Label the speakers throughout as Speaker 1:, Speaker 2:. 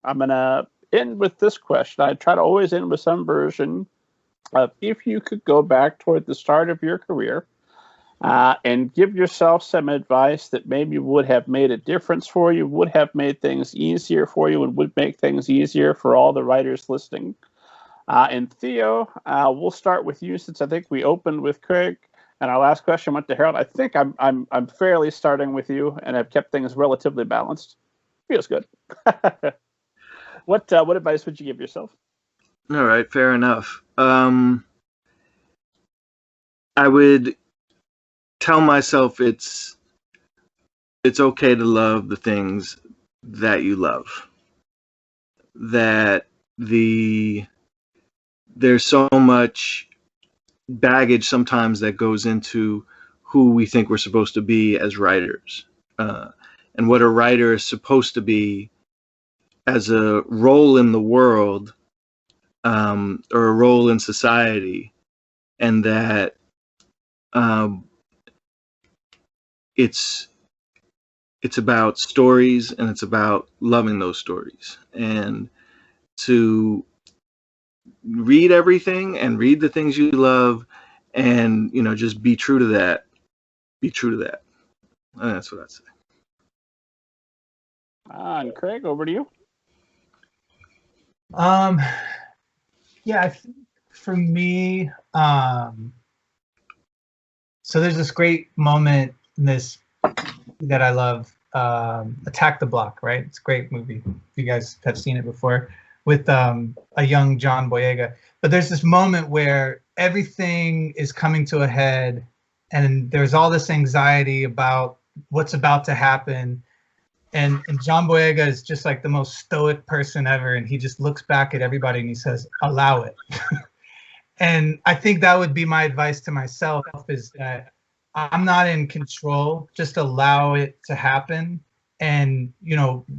Speaker 1: I'm going to end with this question. I try to always end with some version of if you could go back toward the start of your career and give yourself some advice that maybe would have made a difference for you, would have made things easier for you, and would make things easier for all the writers listening. And Theo, we'll start with you since I think we opened with Craig, and our last question went to Harold. I think I'm fairly starting with you, and I've kept things relatively balanced. Feels good. What advice would you give yourself?
Speaker 2: All right, fair enough. I would tell myself it's okay to love the things that you love. That there's so much baggage sometimes that goes into who we think we're supposed to be as writers, and what a writer is supposed to be as a role in the world, or a role in society, and that it's about stories, and it's about loving those stories, and to read everything and read the things you love, and just be true to that. Be true to that. And that's what I'd say.
Speaker 1: And Craig, over to you.
Speaker 3: Yeah, I think for me, so there's this great moment in this that I love, Attack the Block, right? It's a great movie. If you guys have seen it before, with a young John Boyega. But there's this moment where everything is coming to a head, and there's all this anxiety about what's about to happen. And John Boyega is just like the most stoic person ever, and he just looks back at everybody and he says, "Allow it." And I think that would be my advice to myself, is that I'm not in control. Just allow it to happen, and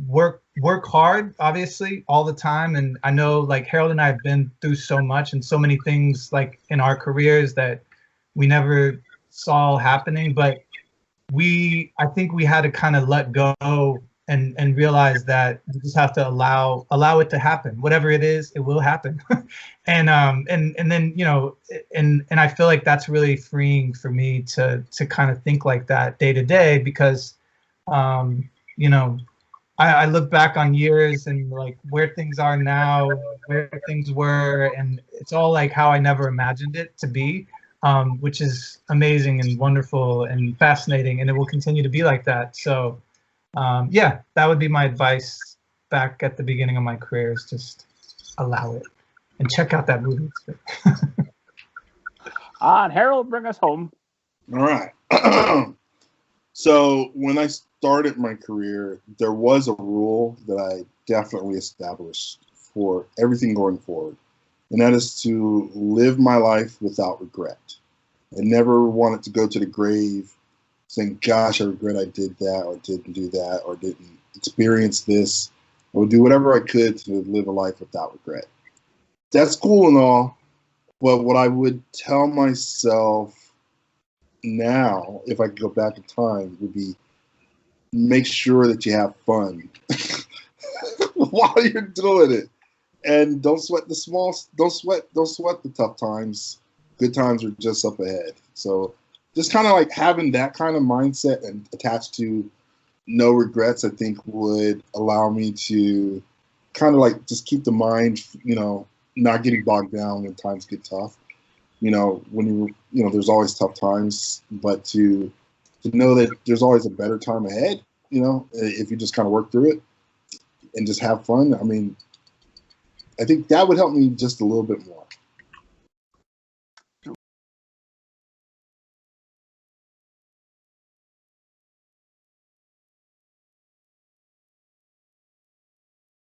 Speaker 3: work hard, obviously, all the time. And I know, like, Harold and I have been through so much and so many things, like, in our careers that we never saw happening, but I think we had to kind of let go and realize that you just have to allow it to happen. Whatever it is, it will happen. and then and I feel like that's really freeing for me to kind of think like that day to day, because I look back on years and like where things are now, where things were, and it's all like how I never imagined it to be. Which is amazing and wonderful and fascinating, and it will continue to be like that. So, yeah, that would be my advice back at the beginning of my career, is just allow it. And check out that movie.
Speaker 1: And Harold, bring us home.
Speaker 4: All right. So when I started my career, there was a rule that I definitely established for everything going forward. And that is to live my life without regret. I never wanted to go to the grave saying, gosh, I regret I did that, or didn't do that, or didn't experience this. I would do whatever I could to live a life without regret. That's cool and all, but what I would tell myself now, if I could go back in time, would be make sure that you have fun while you're doing it. And don't sweat don't sweat the tough times. Good times are just up ahead. So just kind of like having that kind of mindset and attached to no regrets, I think would allow me to kind of like just keep the mind, not getting bogged down when times get tough. When there's always tough times, but to know that there's always a better time ahead, if you just kind of work through it and just have fun. I mean, I think that would help me just a little bit more.